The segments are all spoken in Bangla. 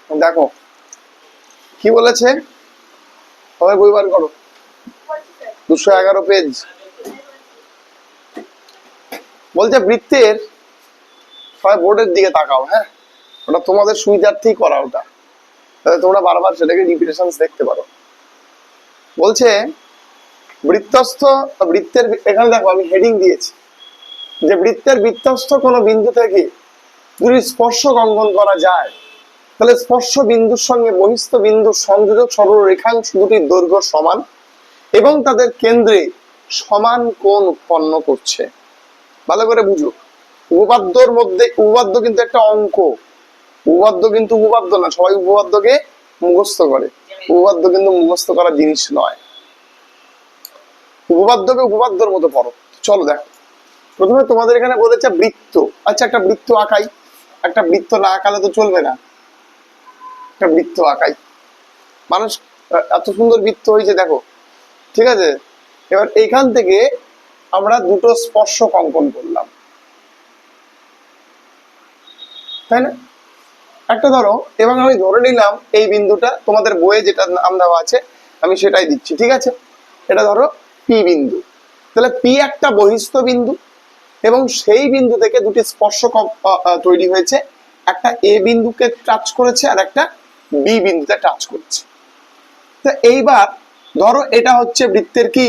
দেখো কি বলেছে, সবাই বই বার করো, 211 পেজ। বলছে বৃত্তের, সবাই বোর্ডের দিকে তাকাও, হ্যাঁ ওটা তোমাদের সুবিধার্থেই করা, ওটা তোমরা বারবার সেটাকে রিপিটেশন দেখতে পারো। বলছে বৃত্তস্থ বৃত্তের, এখানে দেখো আমি হেডিং দিয়েছি যে বৃত্তের বৃত্তস্থ কোনো বিন্দু থেকে যদি স্পর্শক অঙ্কন করা যায়, তাহলে স্পর্শ বিন্দুর সঙ্গে বহিস্থ বিন্দুর সংযোজক সরল রেখাংশ দুটির দৈর্ঘ্য সমান এবং তাদের কেন্দ্রে সমান কোণ উৎপন্ন করছে। ভালো করে বুঝো, উপপাদ্যর মধ্যে, উপপাদ্য কিন্তু একটা অঙ্ক, উপপাদ্য কিন্তু উপপাদ্য না, সবাই উপপাদ্যকে মুখস্থ করে, উপপাদ্য কিন্তু মুখস্থ করার জিনিস নয়, উপপাদ্যকে উপপাদ্যর মতো পড়ো। চলো দেখো, প্রথমে তোমাদের এখানে বলেছে বৃত্ত। আচ্ছা একটা বৃত্ত আঁকাই, একটা বৃত্ত না আঁকালে তো চলবে না, একটা বৃত্ত আঁকাই। মানুষ এত সুন্দর বৃত্ত হয়েছে দেখো, ঠিক আছে। এবার এইখান থেকে আমরা দুটো স্পর্শক অঙ্কন করলাম, তাই না? একটা ধরো, এবং আমি ধরে নিলাম এই বিন্দুটা, তোমাদের বইয়ে যেটা নাম দেওয়া আছে আমি সেটাই দিচ্ছি, ঠিক আছে। এটা ধরো পি বিন্দু, তাহলে পি একটা বহিস্থ বিন্দু এবং সেই বিন্দু থেকে দুটি স্পর্শক তৈরি হয়েছে, একটা এ বিন্দুকে টাচ করেছে আর একটা বি বিন্দুতে টাচ করেছে। তো এইবার ধরো এটা হচ্ছে বৃত্তের কি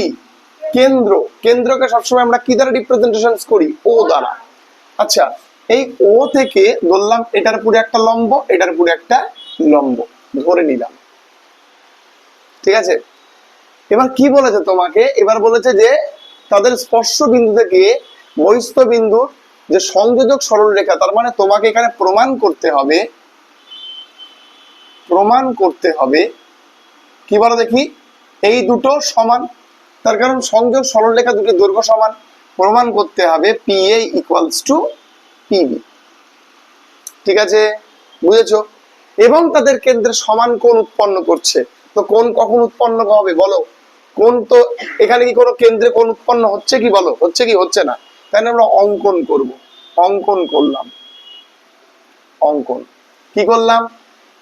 কেন্দ্র, কেন্দ্রকে সবসময় আমরা কি দ্বারা রিপ্রেজেন্টেশন করি, ও দ্বারা। আচ্ছা এই ও থেকে ধরলাম এটার পুরো একটা লম্ব, এটার পুরো একটা লম্ব ধরে নিলাম, ঠিক আছে। এবার কি বলেছে তোমাকে, এবার বলেছে যে তাদের স্পর্শ বিন্দু থেকে বহিস্থ বিন্দুর যে সংযোজক সরল রেখা, তার মানে তোমাকে এখানে প্রমাণ করতে হবে, প্রমাণ করতে হবে কি বলো দেখি, এই দুটো সমান, তার কারণ সংযোগ সরল রেখা দুটি দৈর্ঘ্য সমান, প্রমাণ করতে হবে P A equals two PB, ঠিক আছে, বুঝেছো। এবং তাদের কেন্দ্রে সমান কোণ উৎপন্ন করছে। তো কোণ কখন উৎপন্ন হবে বলো, কোণ তো এখানে কি কোনো কেন্দ্রে কোণ উৎপন্ন হচ্ছে কি বলো, হচ্ছে কি হচ্ছে না, তাই না? আমরা অঙ্কন করব, অঙ্কন করলাম, অঙ্কন কি করলাম,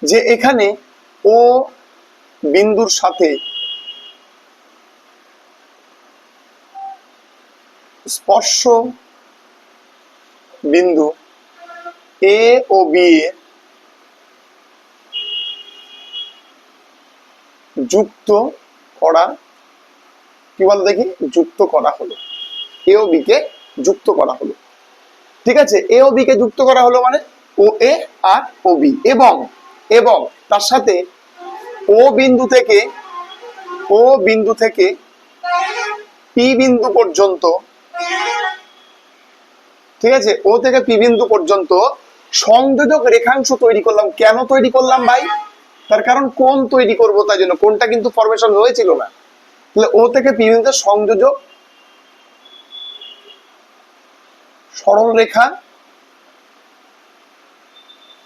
যে এখানে ও বিন্দুর সাথে স্পর্শ বিন্দু এ ও বি এ যুক্ত করা, কি বল দেখি, যুক্ত করা হলো, এ ও বি কে যুক্ত করা হলো, ঠিক আছে। এ ও বি কে যুক্ত করা হলো মানে ও এ আর ও বি, এবং এবং তার সাথে ও বিন্দু থেকে, ও বিন্দু থেকে পি বিন্দু পর্যন্ত, ঠিক আছে, ও থেকে পি বিন্দু পর্যন্ত সংযোজক রেখাংশ তৈরি করলাম। কেন তৈরি করলাম ভাই, তার কারণ কোণ তৈরি করব, তাই জন্য। কোণটা কিন্তু ফরমেশন হয়েছিল না, তাহলে ও থেকে পি বিন্দুতে সংযোজক সরল রেখা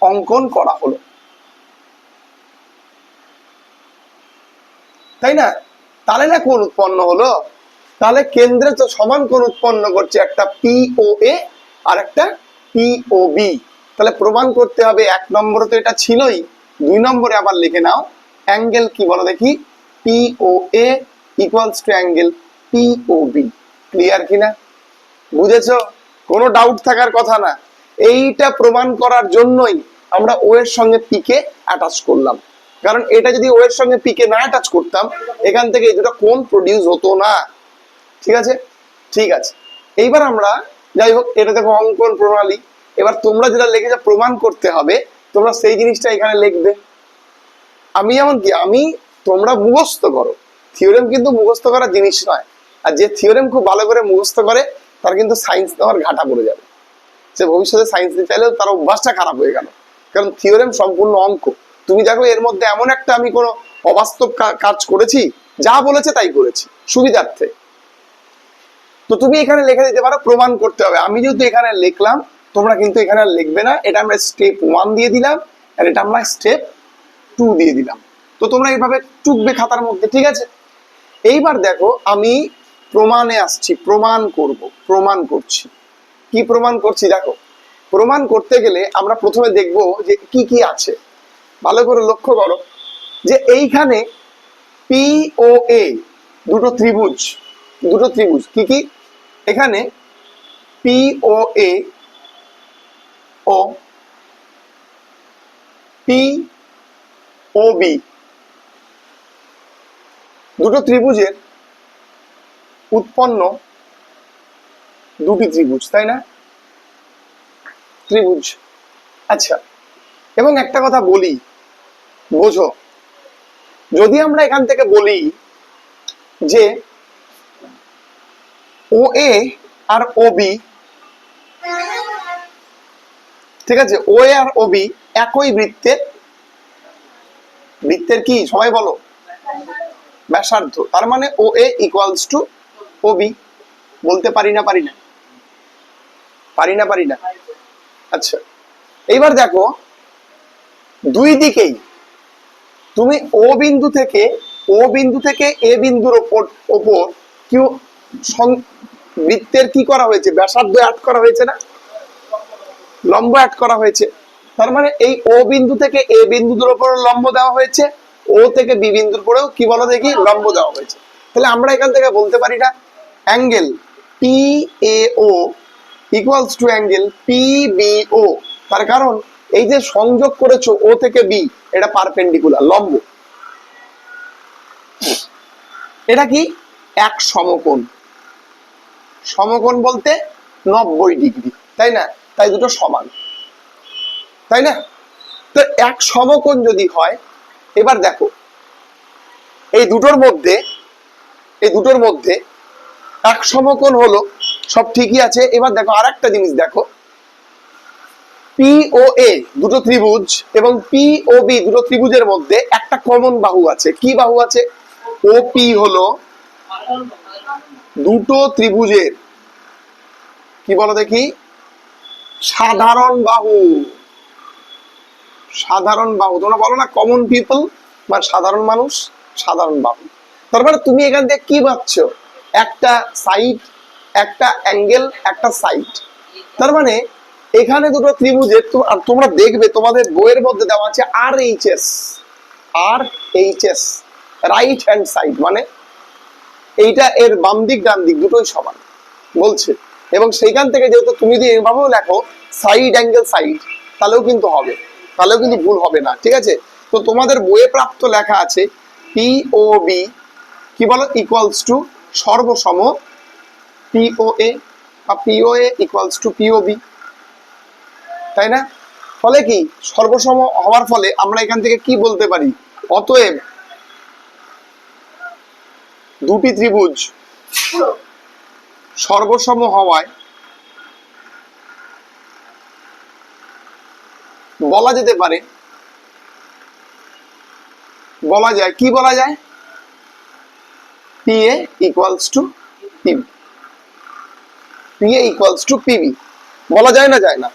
অঙ্কন করা হলো, তাই না? তাহলে না কোণ উৎপন্ন হলো, তাহলে কেন্দ্রে তো সমান কোণ উৎপন্ন করছে, একটা পি ও এ আর একটা পি ও বি। তাহলে প্রমাণ করতে হবে, এক নম্বরে তো এটা ছিলই, দুই নম্বরে আবার লিখে নাও অ্যাঙ্গেল কি বলো দেখি, P O A equals to angle P O B. Clear কিনা, বুঝেছো? কোনো ডাউট থাকার কথা না। এইটা প্রমাণ করার জন্যই আমরা ও এর সঙ্গে পি কে অ্যাটাচ করলাম, কারণ এটা যদি ও এর সঙ্গে পি কে না অ্যাটাচ করতাম, এখান থেকে এই দুটো কোণ প্রডিউস হতো না, ঠিক আছে, ঠিক আছে। এইবার আমরা যাই হোক, এটা দেখো অঙ্কন প্রণালী। এবার তোমরা যেটা লিখেছো প্রমাণ করতে হবে, তোমরা সেই জিনিসটা এখানে লিখবে। আমি যেমন কি, আমি তোমরা মুখস্থ করো, থিওরেম কিন্তু মুখস্থ করার জিনিস নয়। আর যে থিওরেম খুব ভালো করে মুখস্থ করে তার কিন্তু সায়েন্স নেওয়ার ঘাটা পড়ে যাবে, সে ভবিষ্যতে সায়েন্স নিতে চাইলেও তার অভ্যাসটা খারাপ হয়ে গেল, কারণ থিওরেম সম্পূর্ণ অঙ্ক। তুমি দেখো এর মধ্যে এমন একটা আমি কোনো অবাস্তব কাজ করেছি, যা বলেছে তাই করেছি সুবিধার্থে। তো তুমি এখানে লেখা দিতে পারো প্রমাণ করতে হবে। আমি যেহেতু এখানে লিখলাম, তোমরা কিন্তু এখানে লিখবে না, এটা আমরা স্টেপ 1 দিয়ে দিলাম আর এটা আমরা স্টেপ 2 দিয়ে দিলাম। তো তোমরা এইভাবে টুকবে খাতার মধ্যে, ঠিক আছে। এইবার দেখো আমি প্রমাণে আসছি, প্রমাণ করব, প্রমাণ করছি। কি প্রমাণ করছি দেখো, প্রমাণ করতে গেলে আমরা প্রথমে দেখব যে কি কি আছে। ভালো করে লক্ষ্য করো যে এইখানে পি ও এ দুটো ত্রিভুজ, কি কি এখানে পি ও এ ও পি ও বি দুটো ত্রিভুজের উৎপন্ন দুটি ত্রিভুজ, তাই না? ত্রিভুজ। আচ্ছা, এবং একটা কথা বলি, বোঝো, যদি আমরা এখান থেকে বলি যে ও এ আর ও বি, ঠিক আছে, ও এ আর ও বি একই বৃত্তের কি সবাই বলো ব্যাসার্ধ, তার মানে ও A equals two O B. বলতে পারি না পারি না? আচ্ছা, এইবার দেখো দুই দিকেই তুমি ও বিন্দু থেকে এ বিন্দুর ওপর কি বৃত্তের কি করা হয়েছে, ব্যাসার্ধ অ্যাড করা হয়েছে না, লম্ব অ্যাড করা হয়েছে। তার মানে এই ও বিন্দু থেকে এ বিন্দুর উপর লম্ব দেওয়া হয়েছে, ও থেকে বি বিন্দুর পরেও কি বলো দেখি লম্ব দেওয়া হয়েছে। তাহলে আমরা এখান থেকে বলতে পারি না angle P A O equals to angle P B O, তার কারণ এই যে সংযোগ করেছো ও থেকে বি, এটা পারপেন্ডিকুলার, লম্ব। এটা কি এক সমকোণ, সমকোণ বলতে 90 ডিগ্রি, তাই না? তাই দুটো সমান, তাই না? তো এক সমকোণ যদি হয়, এবার দেখো এই দুটোর মধ্যে এক সমকোণ হলো, সব ঠিকই আছে। এবার দেখো আরেকটা জিনিস দেখো, পি ও এ দুটো ত্রিভুজ এবং পি ও বি দুটো ত্রিভুজের মধ্যে একটা কমন বাহু আছে। কি বাহু আছে? ও পি হলো দুটো ত্রিভুজের কি বলো দেখি সাধারণ বাহু। তোমরা বলো না কমন পিপল বা সাধারণ মানুষ, সাধারণ বাহু। তার মানে তুমি এখান থেকে কি পাচ্ছ? একটা সাইড, একটা অ্যাঙ্গেল, একটা সাইড। তার মানে এখানে দুটো ত্রিভুজের, তোমরা দেখবে তোমাদের বইয়ের মধ্যে দেওয়া আছে R H S, right hand side, মানে এইটা এর বাম দিক ডান দিক দুটোই সমান বলছে। এবং সেইখান থেকে যেহেতু তুমি যদি এভাবেও লেখো সাইড অ্যাঙ্গেল সাইড, তাহলেও কিন্তু হবে, তাহলেও কিন্তু ভুল হবে না, ঠিক আছে? তো তোমাদের বইয়ে প্রাপ্ত লেখা আছে পি ও বি কি বলো ইকুয়ালস টু সর্বসম পি ও এ, বা P O A equals to P O B, তাই না? ফলে কি সর্বসম হওয়ার ফলে আমরা এখান থেকে কি বলতে পারি? অতএব দুটি ত্রিভুজ সর্বসম হওয়ায় বলা যেতে পারে, বলা যায় কি বলা যায়? P A equals two PB, P A equals two PB বলা যায় না, যায় না?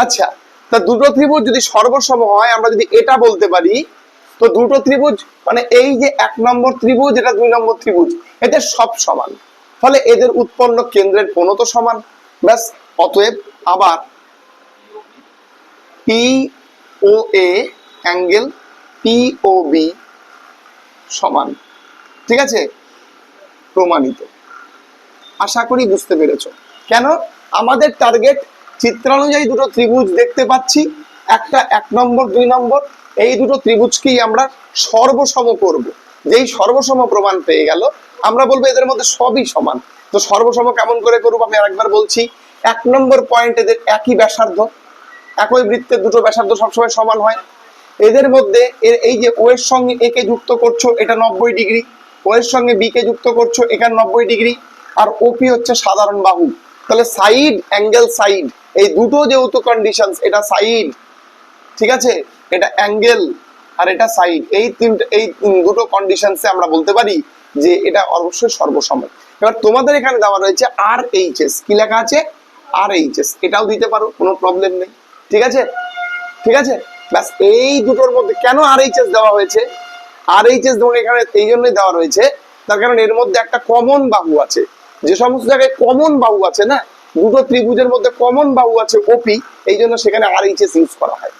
আচ্ছা, তা দুটো ত্রিভুজ যদি সর্বসম হয়, আমরা যদি এটা বলতে পারি, তো দুটো ত্রিভুজ মানে এই যে এক নম্বর ত্রিভুজ, এটা দুই নম্বর ত্রিভুজ, এদের সব সমান, ফলে এদের উৎপন্ন কেন্দ্রের কোণ তো সমান। ব্যাস, অতএব আবার পি ও এ অ্যাঙ্গেল পি ও বি সমান, ঠিক আছে? প্রমাণিত। আশা করি বুঝতে পেরেছো। কেন আমাদের টার্গেট চিত্রানুযায়ী দুটো ত্রিভুজ দেখতে পাচ্ছি, একটা এক নম্বর দুই নম্বর, এই দুটো ত্রিভুজকেই আমরা সর্বসম করব। যেই সর্বসম প্রমাণ পেয়ে গেল, আমরা বলবো এদের মধ্যে সবই সমান। তো সর্বসম কেমন করে করবো আমি আরেকবার বলছি। এক নম্বর পয়েন্ট, এদের একই ব্যাসার্ধ, একই বৃত্তের দুটো ব্যাসার্ধ সবসময় সমান হয়। এদের মধ্যে এই যে ও এর সঙ্গে এ কে যুক্ত করছো, এটা 90 ডিগ্রি, ও এর সঙ্গে বি কে যুক্ত করছো, এখানে 90 ডিগ্রি, আর ওপি হচ্ছে সাধারণ বাহু। তাহলে সাইড অ্যাঙ্গেল সাইড, এই দুটো যেহেতু কন্ডিশনস, এটা সাইড, ঠিক আছে, এটা অ্যাঙ্গেল আর এটা সাইড, এই দুটো কন্ডিশনসে আমরা বলতে পারি যে এটা অবশ্যই সর্বসম। এবার তোমাদের এখানে দেওয়া রয়েছে আর এইচ এস, কি লেখা আছে? আর এইচ এস, এটাও দিতে পারো, কোনো প্রবলেম নেই, ঠিক আছে? ঠিক আছে, ব্যাস। এই দুটোর মধ্যে কেন আর এইচ এস দেওয়া হয়েছে? আর এইচ এস ধরুন এখানে এই জন্যই দেওয়া রয়েছে, তার কারণ এর মধ্যে একটা কমন বাহু আছে। যে সমস্ত জায়গায় কমন বাহু আছে না, দুটো ত্রিভুজের মধ্যে কমন বাহু আছে ওপি, এই জন্য সেখানে আর এইচ এস ইউজ করা হয়।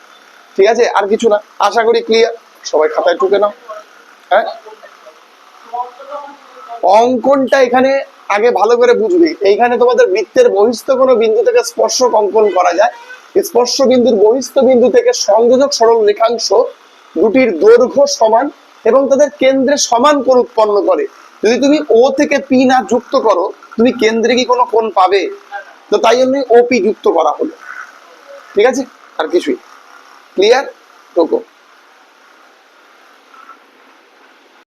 ঠিক আছে, আর কিছু না, আশা করি ক্লিয়ার। সবাই খাতায় টুকে নাও। হ্যাঁ, অঙ্কনটা এখানে আগে ভালো করে বুঝবে। এইখানে তোমাদের বৃত্তের বহিস্থ কোনো বিন্দু থেকে স্পর্শক অঙ্কন করা যায়। স্পর্শ বিন্দুর বহিস্থ বিন্দু থেকে সংযোজক সরল রেখাংশ দুটির দৈর্ঘ্য সমান এবং তাদের কেন্দ্রে সমান কোণ উৎপন্ন করে। যদি তুমি ও থেকে পি না যুক্ত করো, তুমি কেন্দ্রে কি কোনো কোণ পাবে? তো তাই জন্য ওপি যুক্ত করা হলো। ঠিক আছে, আর কিছুই ক্লিয়ার? টোকো।